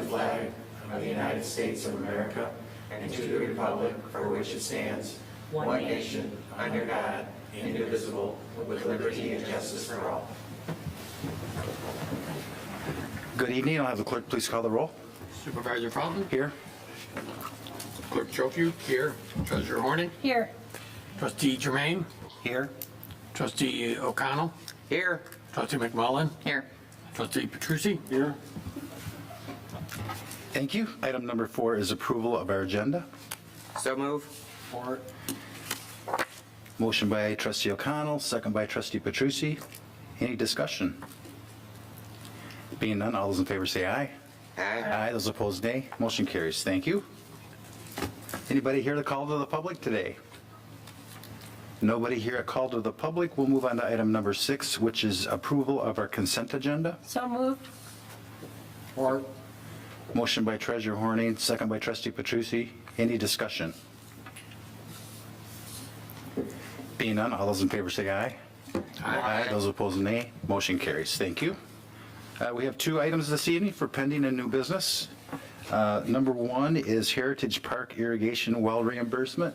flag of the United States of America and to the republic for which it stands, one nation, under God, indivisible, with liberty and justice for all. Good evening. I'll have the clerk please call the roll. Supervisor Fountain? Here. Clerk Chokyu? Here. Treasurer Horning? Here. Trustee Germain? Here. Trustee O'Connell? Here. Trustee McMullen? Here. Trustee Petrucci? Here. Thank you. Item number 4 is approval of our agenda. So move. Support. Motion by trustee O'Connell, second by trustee Petrucci. Any discussion? Being none, all those in favor say aye. Aye. Aye. Those opposed, nay. Motion carries. Thank you. Anybody here to call to the public today? Nobody here at call to the public. We'll move on to item number 6, which is approval of our consent agenda. So moved. Support. Motion by treasurer Horning, second by trustee Petrucci. Any discussion? Being none, all those in favor say aye. Aye. Those opposed, nay. Motion carries. Thank you. We have 2 items this evening for pending and new business. Number 1 is Heritage Park irrigation well reimbursement.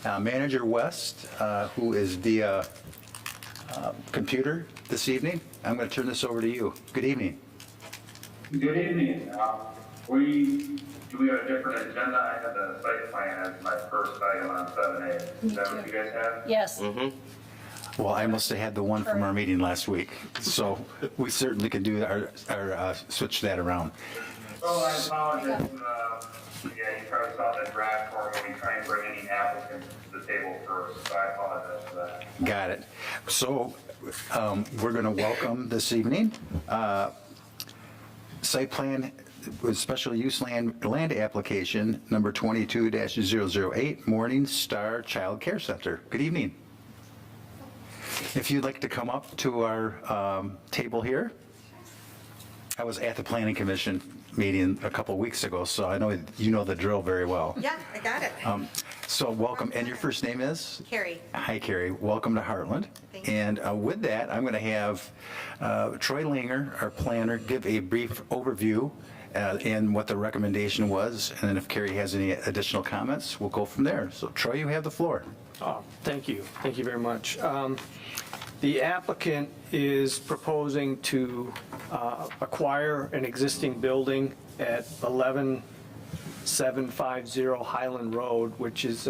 Manager West, who is via computer this evening, I'm going to turn this over to you. Good evening. Good evening. We have a different agenda. I had the site plan as my first item on 7A. Is that what you guys have? Yes. Well, I must have had the one from our meeting last week, so we certainly can do our switch that around. Oh, I apologize. Yeah, you probably saw the draft form when we try and bring any applicants to the table first, so I apologize for that. Got it. So we're going to welcome this evening site plan with special use land application number 22-008 Morning Star Child Care Center. Good evening. If you'd like to come up to our table here. I was at the Planning Commission meeting a couple weeks ago, so I know you know the drill very well. Yeah, I got it. So welcome, and your first name is? Carrie. Hi, Carrie. Welcome to Heartland. Thank you. And with that, I'm going to have Troy Langer, our planner, give a brief overview and what the recommendation was, and then if Carrie has any additional comments, we'll go from there. So Troy, you have the floor. Oh, thank you. Thank you very much. The applicant is proposing to acquire an existing building at 11750 Highland Road, which is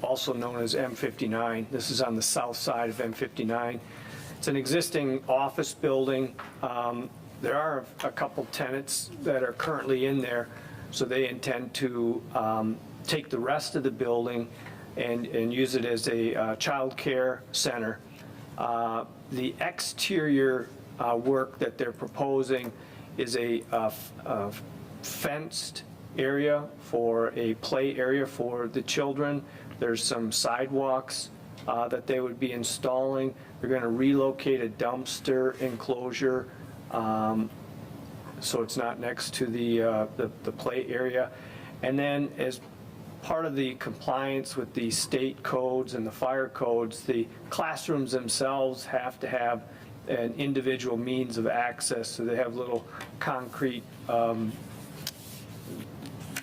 also known as M59. This is on the south side of M59. It's an existing office building. There are a couple tenants that are currently in there, so they intend to take the rest of the building and use it as a child care center. The exterior work that they're proposing is a fenced area for a play area for the children. There's some sidewalks that they would be installing. They're going to relocate a dumpster enclosure so it's not next to the play area. And then as part of the compliance with the state codes and the fire codes, the classrooms themselves have to have an individual means of access. So they have little concrete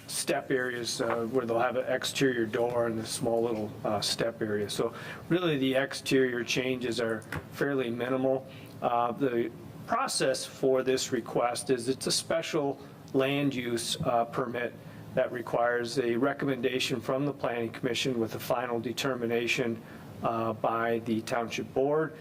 step areas where they'll have an exterior door and a small little step area. So really the exterior changes are fairly minimal. The process for this request is it's a special land use permit that requires a recommendation from the Planning Commission with a final determination by the Township Board.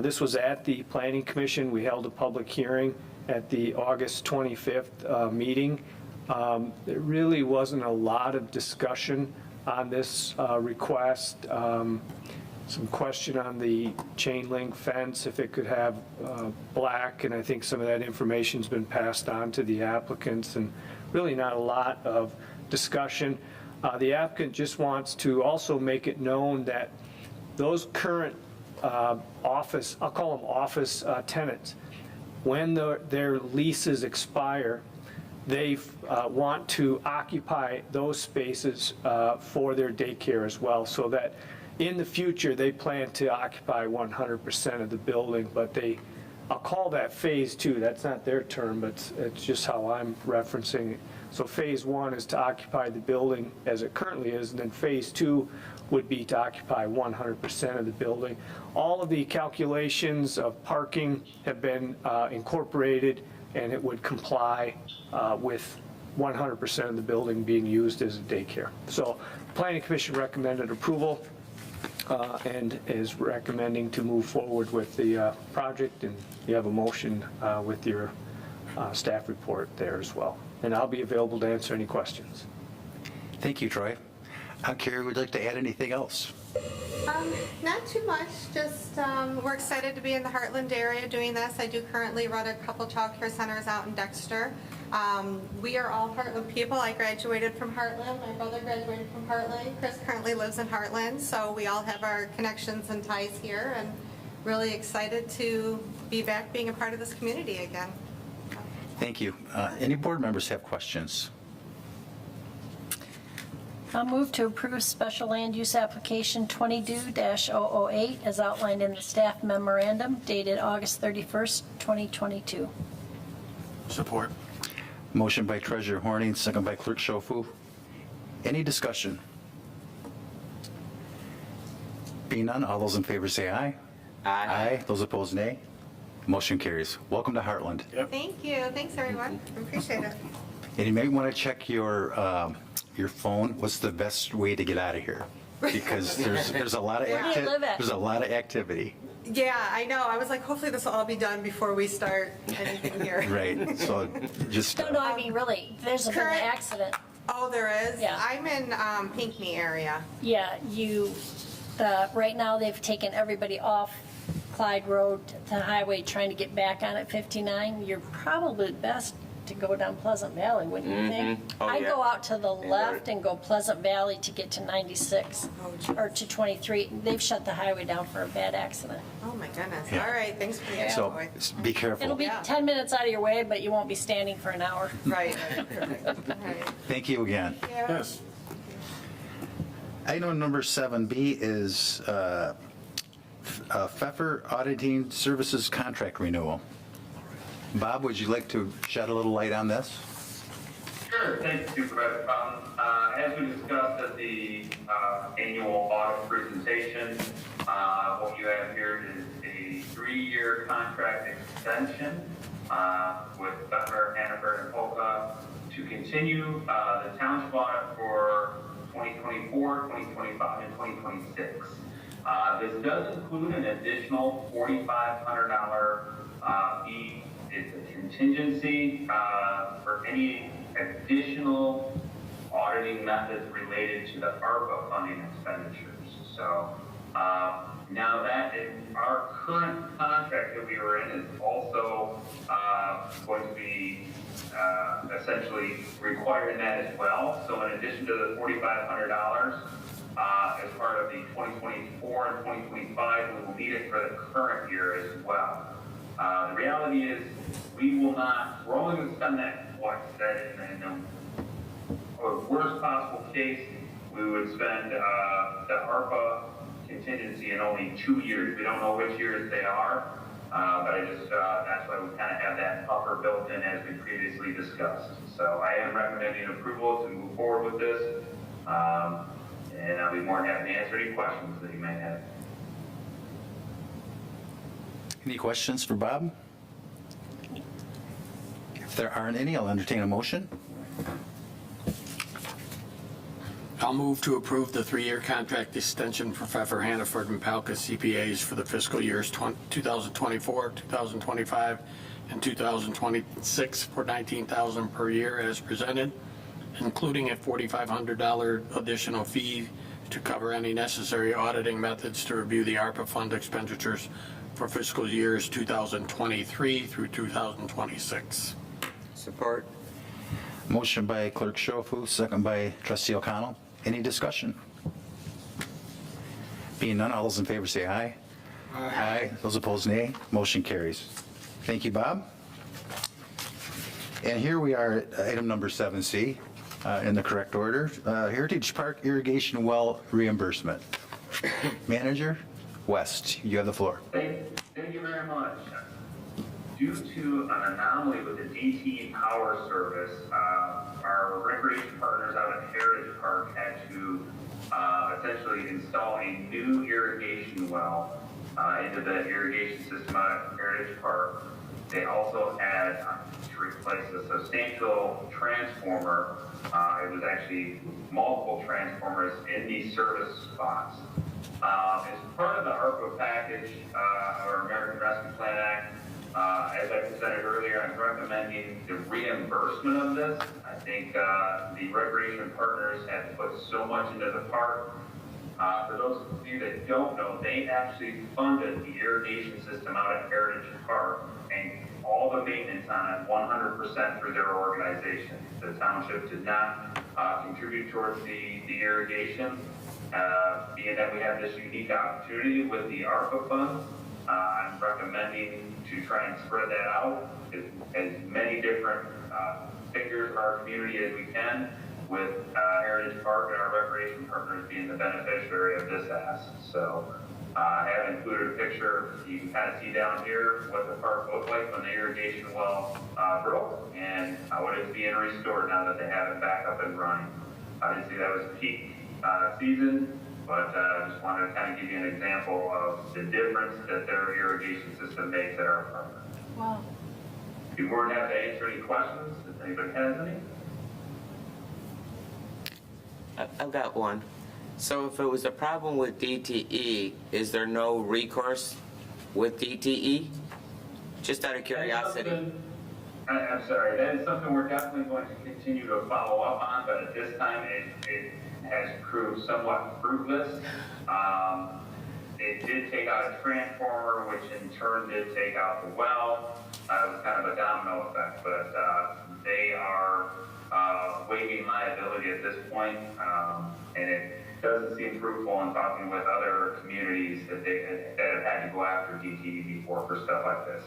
This was at the Planning Commission. We held a public hearing at the August 25th meeting. There really wasn't a lot of discussion on this request. Some question on the chain link fence, if it could have black, and I think some of that information's been passed on to the applicants, and really not a lot of discussion. The applicant just wants to also make it known that those current office, I'll call them office tenants, when their leases expire, they want to occupy those spaces for their daycare as well, so that in the future they plan to occupy 100% of the building, but they I'll call that phase 2. That's not their term, but it's just how I'm referencing it. So phase 1 is to occupy the building as it currently is, and then phase 2 would be to occupy 100% of the building. All of the calculations of parking have been incorporated, and it would comply with 100% of the building being used as a daycare. So Planning Commission recommended approval and is recommending to move forward with the project, and you have a motion with your staff report there as well. And I'll be available to answer any questions. Thank you, Troy. Carrie, would you like to add anything else? Not too much, just we're excited to be in the Heartland area doing this. I do currently run a couple child care centers out in Dexter. We are all Heartland people. I graduated from Heartland. My brother graduated from Heartland. Chris currently lives in Heartland, so we all have our connections and ties here, and really excited to be back being a part of this community again. Thank you. Any board members have questions? I'll move to approve special land use application 22-008 as outlined in the staff memorandum dated August 31st, 2022. Support. Motion by Treasurer Horning, second by Clerk Schofu. Any discussion? Being none, all those in favor say aye. Aye. Those opposed, nay. Motion carries. Welcome to Heartland. Thank you. Thanks, everyone. Appreciate it. And you may want to check your phone. What's the best way to get out of here? Because there's a lot of Where do you live at? there's a lot of activity. Yeah, I know. I was like, hopefully this will all be done before we start anything here. Right. So just No, I mean, really, there's been an Current- accident. Oh, there is? Yeah. I'm in Pinckney area. Yeah, right now they've taken everybody off Clyde Road to Highway trying to get back on at 59. You're probably best to go down Pleasant Valley, wouldn't you think? I'd go out to the left and go Pleasant Valley to get to 96 or to 23. They've shut the highway down for a bad accident. Oh, my goodness. Yeah. All right, thanks for the so info. be careful. It'll be Yeah. 10 minutes out of your way, but you won't be standing for an hour. Right. Perfect. All right. Thank you again. Yeah. Yes. Item number 7B is Pfeffer Auditing Services Contract Renewal. Bob, would you like to shed a little light on this? Sure, thank you, Supervisor Fountain. As we discussed at the annual audit presentation, what you have here is a 3-year contract extension with Pfeffer, Hannaford, and Polka to continue the township audit for 2024, 2025, and 2026. This does include an additional $4,500 fee. It's a contingency for any additional auditing methods related to the ARPA funding expenditures. So now that our current contract that we were in is also going to be essentially requiring that as well. So in addition to the $4,500, as part of the 2024 and 2025, we will need it for the current year as well. The reality is, we're only going to spend that twice. That in the worst possible case, we would spend the ARPA contingency in only 2 years. We don't know which years they are, but that's why we kind of have that buffer built in as we previously discussed. So I am recommending approval to move forward with this, and I'll be more than happy to answer any questions that you may have. Any questions for Bob? If there aren't any, I'll entertain a motion. I'll move to approve the 3-year contract extension for Pfeffer, Hannaford, and Palka CPAs for the fiscal years 2024, 2025, and 2026 for $19,000 per year as presented, including a $4,500 additional fee to cover any necessary auditing methods to review the ARPA fund expenditures for fiscal years 2023 through 2026. Support. Motion by Clerk Schofu, second by Trustee O'Connell. Any discussion? Being none, all those in favor say aye. Aye. Those opposed, nay. Motion carries. Thank you, Bob. And here we are at item number 7C, in the correct order. Heritage Park Irrigation Well Reimbursement. Manager West, you have the floor. Thank you very much. due to an anomaly with the DTE power service, our recreation partners out at Heritage Park had to essentially install a new irrigation well into the irrigation system out at Heritage Park. They also had to replace a substantial transformer. It was actually multiple transformers in these service spots. As part of the ARPA package, or American Rescue Plan Act, as I presented earlier, I'm recommending the reimbursement of this. I think the recreation partners have put so much into the park. For those of you that don't know, they actually funded the irrigation system out at Heritage Park and all the maintenance on it 100% through their organization. The township did not contribute towards the irrigation. Being that we have this unique opportunity with the ARPA funds, I'm recommending to try and spread that out as many different figures of our community as we can, with Heritage Park and our recreation partners being the beneficiary of this ask. So I have included a picture. You can kind of see down here what the park looked like when the irrigation well broke and what it's being restored now that they have it back up and running. Obviously that was peak season, but I just wanted to kind of give you an example of the difference that their irrigation system makes at our park. Wow. Be more than happy to answer any questions if anybody has any. I've got one. So if it was a problem with DTE, is there no recourse with DTE? Just out of curiosity. I'm sorry, that is something we're definitely going to continue to follow up on, but at this time it has proved somewhat fruitless. It did take out a transformer, which in turn did take out the well. It was kind of a domino effect, but they are waiving liability at this point, and it doesn't seem fruitful in talking with other communities that have had to go after DTE before for stuff like this.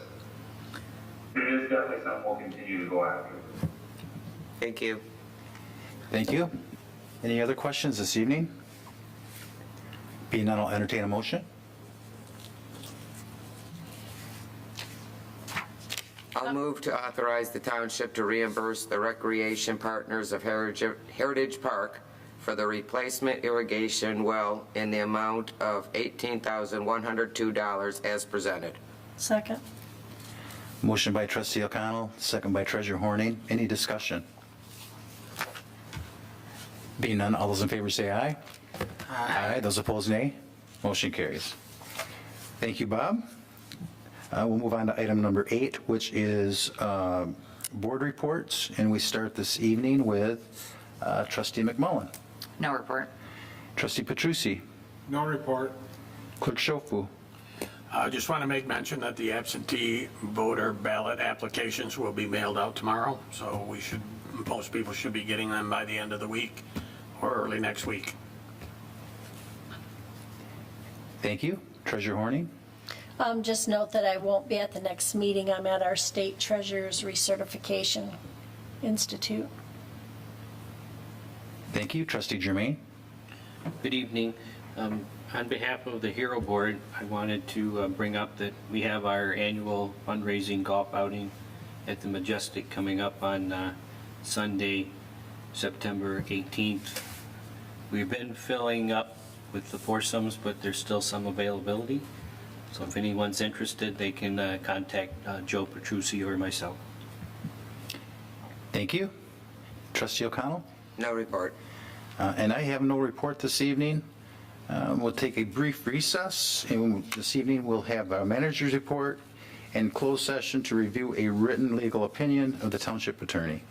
But it is definitely something we'll continue to go after. Thank you. Thank you. Any other questions this evening? Being none, I'll entertain a motion. I'll move to authorize the township to reimburse the recreation partners of Heritage Park for the replacement irrigation well in the amount of $18,102 as presented. Second. Motion by trustee O'Connell, second by treasurer Horning. Any discussion? Being none, all those in favor say aye. Aye. Those opposed, nay. Motion carries. Thank you, Bob. We'll move on to item number 8, which is board reports, and we start this evening with trustee McMullen. No report. Trustee Petrucci. No report. Clerk Schofu. I just want to make mention that the absentee voter ballot applications will be mailed out tomorrow, so most people should be getting them by the end of the week or early next week. Thank you. Treasurer Horning. Just note that I won't be at the next meeting. I'm at our state treasurer's recertification institute. Thank you. Trustee Germain. Good evening. On behalf of the Hero Board, I wanted to bring up that we have our annual fundraising golf outing at the Majestic coming up on Sunday, September 18th. We've been filling up with the foursomes, but there's still some availability. So if anyone's interested, they can contact Joe Petrucci or myself. Thank you. Trustee O'Connell. No report. And I have no report this evening. We'll take a brief recess, and this evening we'll have a manager's report and closed session to review a written legal opinion of the township attorney.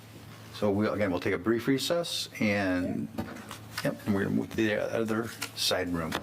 So we'll take a brief recess, and we're going to move to the other side room.